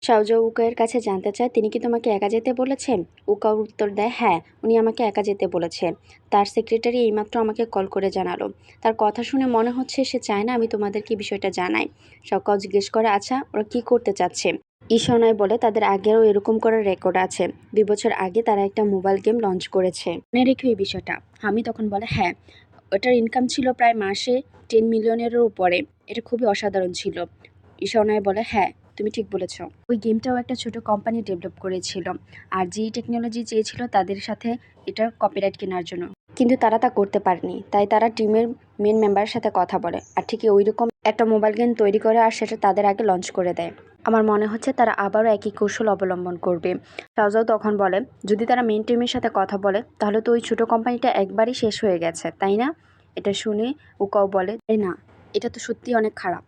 শাওজাও উকাইয়ের কাছে জানতে চায়, তিনি কি তোমাকে একা যেতে বলেছেন? উকাও উত্তর দেয়, হ্যাঁ, উনি আমাকে একা যেতে বলেছে। তার সেক্রেটারি এইমাত্র আমাকে কল করে জানালো। তার কথা শুনে মনে হচ্ছে সে চায় না আমি তোমাদেরকে বিষয়টা জানাই। শাওকাও জিজ্ঞেস করে, আচ্ছা ওরা কি করতে চাচ্ছে? ঈশানায় বলে, তাদের আগেও এরকম করার রেকর্ড আছে। 2 বছর আগে তারা একটা মোবাইল গেম লঞ্চ করেছে। মনে রেখো এই বিষয়টা। হামি তখন বলে, হ্যাঁ, ওটার ইনকাম ছিল প্রায় মাসে 10 মিলিয়নেরও উপরে। এটা খুবই অসাধারণ ছিল। ঈশানায় বলে, হ্যাঁ, তুমি ঠিক বলেছ। ওই গেমটাও একটা ছোট কোম্পানি ডেভেলপ করেছিল, আর যেই টেকনোলজি চেয়েছিল তাদের সাথে এটার কপিরাইট কেনার জন্য, কিন্তু তারা তা করতে পারেনি। তাই তারা টিমের মেন মেম্বারের সাথে কথা বলে আর ঠিকই ওই রকম একটা মোবাইল গেম তৈরি করে আর সেটা তাদের আগে লঞ্চ করে দেয়। আমার মনে হচ্ছে তারা আবারও একই কৌশল অবলম্বন করবে। শাওজাও তখন বলে, যদি তারা মেন টিমের সাথে কথা বলে তাহলে তো ওই ছোট কোম্পানিটা একবারই শেষ হয়ে গেছে, তাই না? এটা শুনে উকাও বলে, তাই না, এটা তো সত্যি অনেক খারাপ।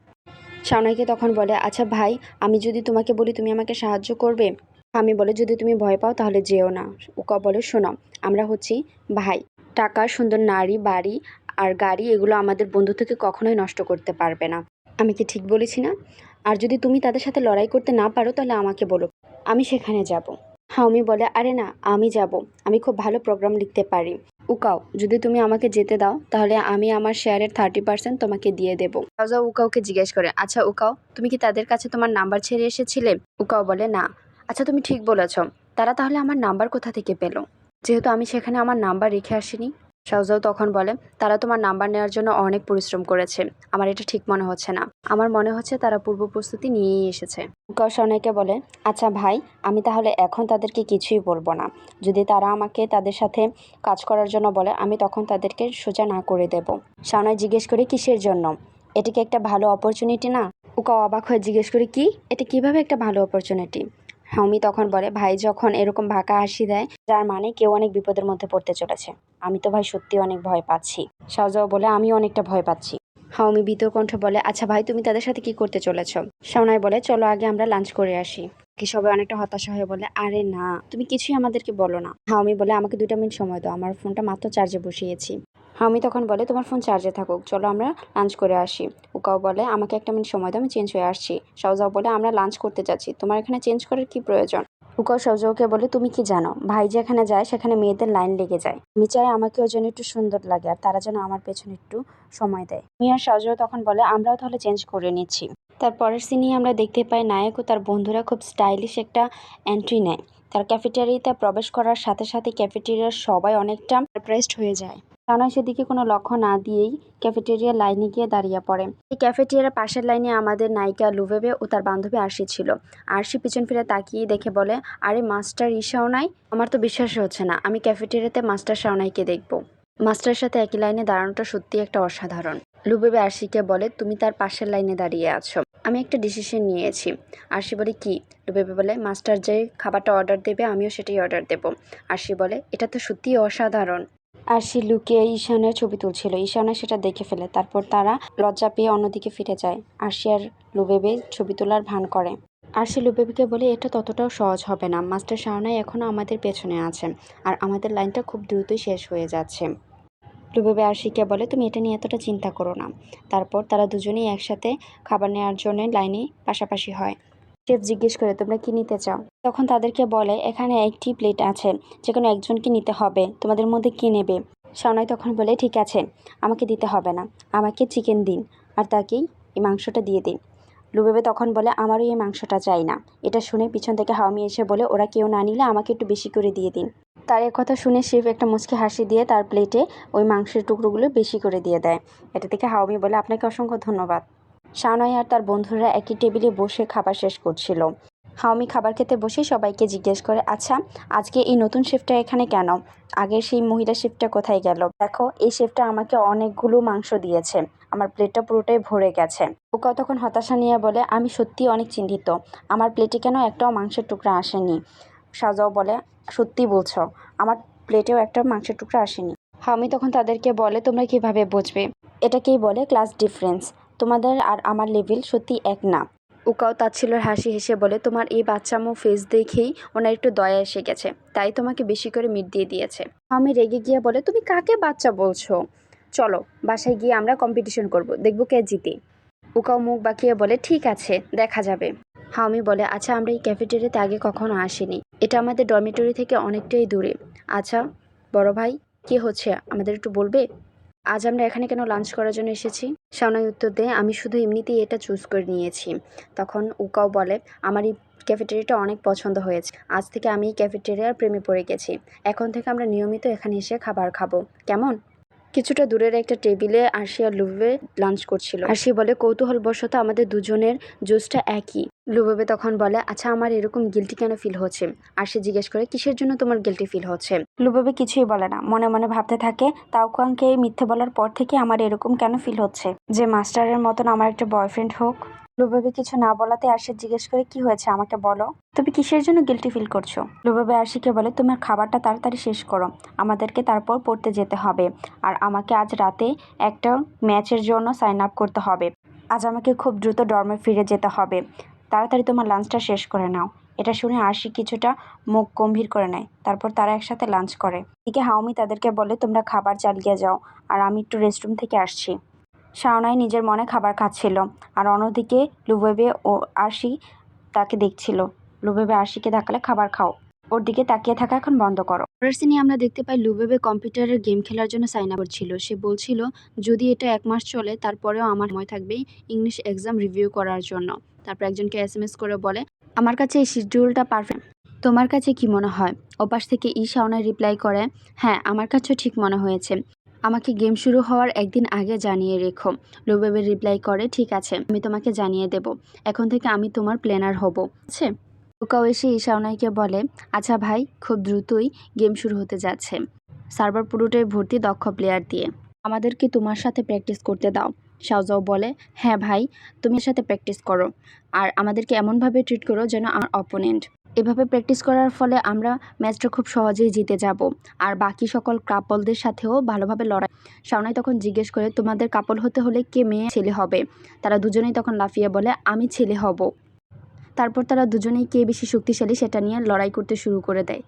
শাওনাইকে তখন বলে, আচ্ছা ভাই, আমি যদি তোমাকে বলি তুমি আমাকে সাহায্য করবে? আমি বলে, যদি তুমি ভয় পাও তাহলে যেও না। উকা বলে, শোনো, আমরা হচ্ছি ভাই। টাকা, সুন্দর নারী, বাড়ি আর গাড়ি এগুলো আমাদের বন্ধুত্বকে কখনোই নষ্ট করতে পারবে না। আমি কি ঠিক বলেছি না? আর যদি তুমি তাদের সাথে লড়াই করতে না পারো তাহলে আমাকে বলো, আমি সেখানে যাব। হাউমি বলে, আরে না, আমি যাব, আমি খুব ভালো প্রোগ্রাম লিখতে পারি। উকাও, যদি তুমি আমাকে যেতে দাও তাহলে আমি আমার শেয়ারের 30% তোমাকে দিয়ে দেবো। শাওজাও উকাওকে জিজ্ঞেস করে, আচ্ছা উকাও, তুমি কি তাদের কাছে তোমার নাম্বার ছেড়ে এসেছিলে? উকাও বলে, না। আচ্ছা, তুমি ঠিক বলেছ, তারা তাহলে আমার নাম্বার কোথা থেকে পেলো, যেহেতু আমি সেখানে আমার নাম্বার রেখে আসিনি? শাওজাও তখন বলে, তারা তোমার নাম্বার নেওয়ার জন্য অনেক পরিশ্রম করেছে। আমার এটা ঠিক মনে হচ্ছে না। আমার মনে হচ্ছে তারা পূর্ব প্রস্তুতি নিয়েই এসেছে। উকাও শাওনাইকে বলে, আচ্ছা ভাই, আমি তাহলে এখন তাদেরকে কিছুই বলবো না। যদি তারা আমাকে তাদের সাথে কাজ করার জন্য বলে আমি তখন তাদেরকে সোজা না করে দেব। শাওনাই জিজ্ঞেস করে, কিসের জন্য? এটা কি একটা ভালো অপরচুনিটি না? উকাও অবাক হয়ে জিজ্ঞেস করে, কি, এটা কিভাবে একটা ভালো অপরচুনিটি? হাউমি তখন বলে, ভাই যখন এরকম বাঁকা হাসি দেয় যার মানে কেউ অনেক বিপদের মধ্যে পড়তে চলেছে, আমি তো ভাই সত্যি অনেক ভয় পাচ্ছি। শাওজাও বলে, আমি অনেকটা ভয় পাচ্ছি। হাউমি ভীতর কণ্ঠে বলে, আচ্ছা ভাই, তুমি তাদের সাথে কি করতে চলেছ? শাওনাই বলে, চলো আগে আমরা লাঞ্চ করে আসি। কি সবাই অনেকটা হতাশা হয়ে বলে, আরে না, তুমি কিছুই আমাদেরকে বলো না। হাউমি বলে, আমাকে 2 মিনিট সময় দাও, আমার ফোনটা মাত্র চার্জে বসিয়েছি। হাউমি তখন বলে, তোমার ফোন চার্জে থাকুক, চলো আমরা লাঞ্চ করে আসি। উকাও বলে, আমাকে 1 মিনিট সময় দাও, আমি চেঞ্জ হয়ে আসছি। শাওজাও বলে, আমরা লাঞ্চ করতে যাচ্ছি, তোমার এখানে চেঞ্জ করার কি প্রয়োজন? উকাও শাওজাওকে বলে, তুমি কি জানো, ভাই যেখানে যায় সেখানে মেয়েদের লাইন লেগে যায়। আমি চাই আমাকেও যেন একটু সুন্দর লাগে আর তারা যেন আমার পেছনে একটু সময় দেয়। মি আর শাওজাও তখন বলে, আমরাও তাহলে চেঞ্জ করে নিচ্ছি। তার পরের সিনে আমরা দেখতে পাই নায়ক ও তার বন্ধুরা খুব স্টাইলিশ একটা এন্ট্রি নেয়। তার ক্যাফেটেরিয়াতে প্রবেশ করার সাথে সাথে ক্যাফেটেরিয়ার সবাই অনেকটা সারপ্রাইজড হয়ে যায়। শাওনাই সেদিকে কোনো লক্ষ্য না দিয়েই ক্যাফেটেরিয়ার লাইনে গিয়ে দাঁড়িয়ে পড়ে। এই ক্যাফেটেরিয়ার পাশের লাইনে আমাদের নায়িকা লুভেবে ও তার বান্ধবী আরশি ছিল। আরশি পিছন ফিরে তাকিয়ে দেখে বলে, আরে মাস্টার শাওনাই, আমার তো বিশ্বাসই হচ্ছে না আমি ক্যাফেটেরিয়াতে মাস্টার শাওনাইকে দেখবো। মাস্টারের সাথে একই লাইনে দাঁড়ানোটা সত্যি একটা অসাধারণ। লুবেবে আরশিকে বলে, তুমি তার পাশের লাইনে দাঁড়িয়ে আছো, আমি একটা ডিসিশন নিয়েছি। আরশি বলে, কি? লুবেবে বলে, মাস্টার যে খাবারটা অর্ডার দেবে আমিও সেটাই অর্ডার দেব। আরশি বলে, এটা তো সত্যিই অসাধারণ। আরশি লুকিয়ে ঈশানের ছবি তুলছিল, ঈশানা সেটা দেখে ফেলে, তারপর তারা লজ্জা পেয়ে অন্যদিকে ফিরে যায়। আরশি আর লুবেবে ছবি তোলার ভান করে। আরশি লুবেবেকে বলে, এটা ততটাও সহজ হবে না, মাস্টার শাওনাই এখনও আমাদের পেছনে আছে আর আমাদের লাইনটা খুব দ্রুতই শেষ হয়ে যাচ্ছে। লুবেবে আরশিকে বলে, তুমি এটা নিয়ে এতটা চিন্তা করো না। তারপর তারা দুজনেই একসাথে খাবার নেওয়ার জন্য লাইনে পাশাপাশি হয়। শেফ জিজ্ঞেস করে, তোমরা কি নিতে চাও? তখন তাদেরকে বলে, এখানে একটি প্লেট আছে, যে কোনো একজনকে নিতে হবে, তোমাদের মধ্যে কি নেবে? শাওনাই তখন বলে, ঠিক আছে, আমাকে দিতে হবে না, আমাকে চিকেন দিন আর তাকেই এই মাংসটা দিয়ে দিন। লুবেবে তখন বলে, আমারও এই মাংসটা চাই না। এটা শুনে পিছন থেকে হাউমি এসে বলে, ওরা কেউ না নিলে আমাকে একটু বেশি করে দিয়ে দিন। তার কথা শুনে শেফ একটা মুচকি হাসি দিয়ে তার প্লেটে ওই মাংসের টুকরোগুলো বেশি করে দিয়ে দেয়। এটা দেখে হাউমি বলে, আপনাকে অসংখ্য ধন্যবাদ। শাওনাই আর তার বন্ধুরা একই টেবিলে বসে খাবার শেষ করছিল। হাউমি খাবার খেতে বসে সবাইকে জিজ্ঞেস করে, আচ্ছা, আজকে এই নতুন শেফটা এখানে কেন? আগের সেই মহিলা শেফটা কোথায় গেল? দেখো, এই শেফটা আমাকে অনেকগুলো মাংস দিয়েছে, আমার প্লেটটা পুরোটাই ভরে গেছে। ওকা তখন হতাশা নিয়ে বলে, আমি সত্যি অনেক চিন্তিত, আমার প্লেটে কেন একটাও মাংসের টুকরা আসেনি? শাওজাও বলে, সত্যি বলছো, আমার প্লেটেও একটা মাংসের টুকরা আসেনি। হাউমি তখন তাদেরকে বলে, তোমরা কিভাবে বুঝবে? এটাকেই বলে ক্লাস ডিফারেন্স, তোমাদের আর আমার লেভেল সত্যি এক না। উকাও তাচ্ছিল্যের হাসি হেসে বলে, তোমার এই বাচ্চামো ফেস দেখেই ওনার একটু দয়া এসে গেছে, তাই তোমাকে বেশি করে মিট দিয়ে দিয়েছে। আমি রেগে গিয়ে বলে, তুমি কাকে বাচ্চা বলছো? চলো বাসায় গিয়ে আমরা কম্পিটিশন করব, দেখবো কে জিতে। উকাও মুখ বাঁকিয়ে বলে, ঠিক আছে, দেখা যাবে। হাউমি বলে, আচ্ছা আমরা এই ক্যাফেটেরিয়াতে আগে কখনো আসিনি, এটা আমাদের ডরমিটরি থেকে অনেকটাই দূরে। আচ্ছা বড় ভাই, কি হচ্ছে আমাদের একটু বলবে? আজ আমরা এখানে কেন লাঞ্চ করার জন্য এসেছি? শাওনাই উত্তর দেয়, আমি শুধু এমনিতেই এটা চুজ করে নিয়েছি। তখন উকাও বলে, আমার এই ক্যাফেটেরিয়াটা অনেক পছন্দ হয়েছে, আজ থেকে আমি এই ক্যাফেটেরিয়ার প্রেমে পড়ে গেছি, এখন থেকে আমরা নিয়মিত এখানে এসে খাবার খাবো, কেমন? কিছুটা দূরের একটা টেবিলে আরশি আর লুবে লাঞ্চ করছিল। আরশি বলে, কৌতূহলবশত আমাদের দুজনের জুসটা একই। লুবেবে তখন বলে, আচ্ছা আমার এরকম গিল্টি কেন ফিল হচ্ছে? আরশি জিজ্ঞেস করে, কিসের জন্য তোমার গিল্টি ফিল হচ্ছে? লুবেবে কিছুই বলে না, মনে মনে ভাবতে থাকে, তাওকাংকে মিথ্যে বলার পর থেকে আমার এরকম কেন ফিল হচ্ছে যে মাস্টারের মতন আমার একটা বয়ফ্রেন্ড হোক। লুবেবে কিছু না বলাতে আরশি জিজ্ঞেস করে, কি হয়েছে আমাকে বলো, তুমি কিসের জন্য গিল্টি ফিল করছো? লুবেবে আরশিকে বলে, তোমার খাবারটা তাড়াতাড়ি শেষ করো, আমাদেরকে তারপর পড়তে যেতে হবে, আর আমাকে আজ রাতে একটা ম্যাচের জন্য সাইন আপ করতে হবে, আজ আমাকে খুব দ্রুত ডর্মে ফিরে যেতে হবে, তাড়াতাড়ি তোমার লাঞ্চটা শেষ করে নাও। এটা শুনে আরশি কিছুটা মুখ গম্ভীর করে নেয়, তারপর তারা একসাথে লাঞ্চ করে। এদিকে হাউমি তাদেরকে বলে, তোমরা খাবার চালিয়ে যাও, আর আমি একটু রেস্টরুম থেকে আসছি। শাওনাই নিজের মনে খাবার খাচ্ছিল, আর অন্যদিকে লুবেবে ও আরশি তাকে দেখছিল। লুবেবে আরশিকে দেখালে, খাবার খাও, ওর দিকে তাকিয়ে থাকা এখন বন্ধ করো। পরের সিনে আমরা দেখতে পাই লুবেবে কম্পিউটারের গেম খেলার জন্য সাইন আপ করছিল। সে বলছিল, যদি এটা 1 মাস চলে তারপরেও আমার সময় থাকবে ইংলিশ এক্সাম রিভিউ করার জন্য। তারপর একজনকে SMS করে বলে, আমার কাছে এই শিডিউলটা পারফেক্ট, তোমার কাছে কি মনে হয়? ওপাশ থেকে শাওনাই রিপ্লাই করে, হ্যাঁ আমার কাছেও ঠিক মনে হয়েছে, আমাকে গেম শুরু হওয়ার একদিন আগে জানিয়ে রেখো। লুবেবে রিপ্লাই করে, ঠিক আছে আমি তোমাকে জানিয়ে দেব, এখন থেকে আমি তোমার প্ল্যানার হব, আছে? উকাও এসে শাওনাইকে বলে, আচ্ছা ভাই, খুব দ্রুতই গেম শুরু হতে যাচ্ছে, সার্ভার পুরোটাই ভর্তি দক্ষ প্লেয়ার দিয়ে, আমাদেরকে তোমার সাথে প্র্যাকটিস করতে দাও। শাওজাও বলে, হ্যাঁ ভাই, তুমি এর সাথে প্র্যাকটিস করো, আর আমাদেরকে এমনভাবে ট্রিট করো যেন আমার অপোনেন্ট। এভাবে প্র্যাকটিস করার ফলে আমরা ম্যাচটা খুব সহজেই জিতে যাব, আর বাকি সকল কাপলদের সাথেও ভালোভাবে লড়াই। শাওনাই তখন জিজ্ঞেস করে, তোমাদের কাপল হতে হলে কে মেয়ে ছেলে হবে? তারা দুজনেই তখন লাফিয়ে বলে, আমি ছেলে হব। তারপর তারা দুজনেই কে বেশি শক্তিশালী সেটা নিয়ে লড়াই করতে শুরু করে দেয়।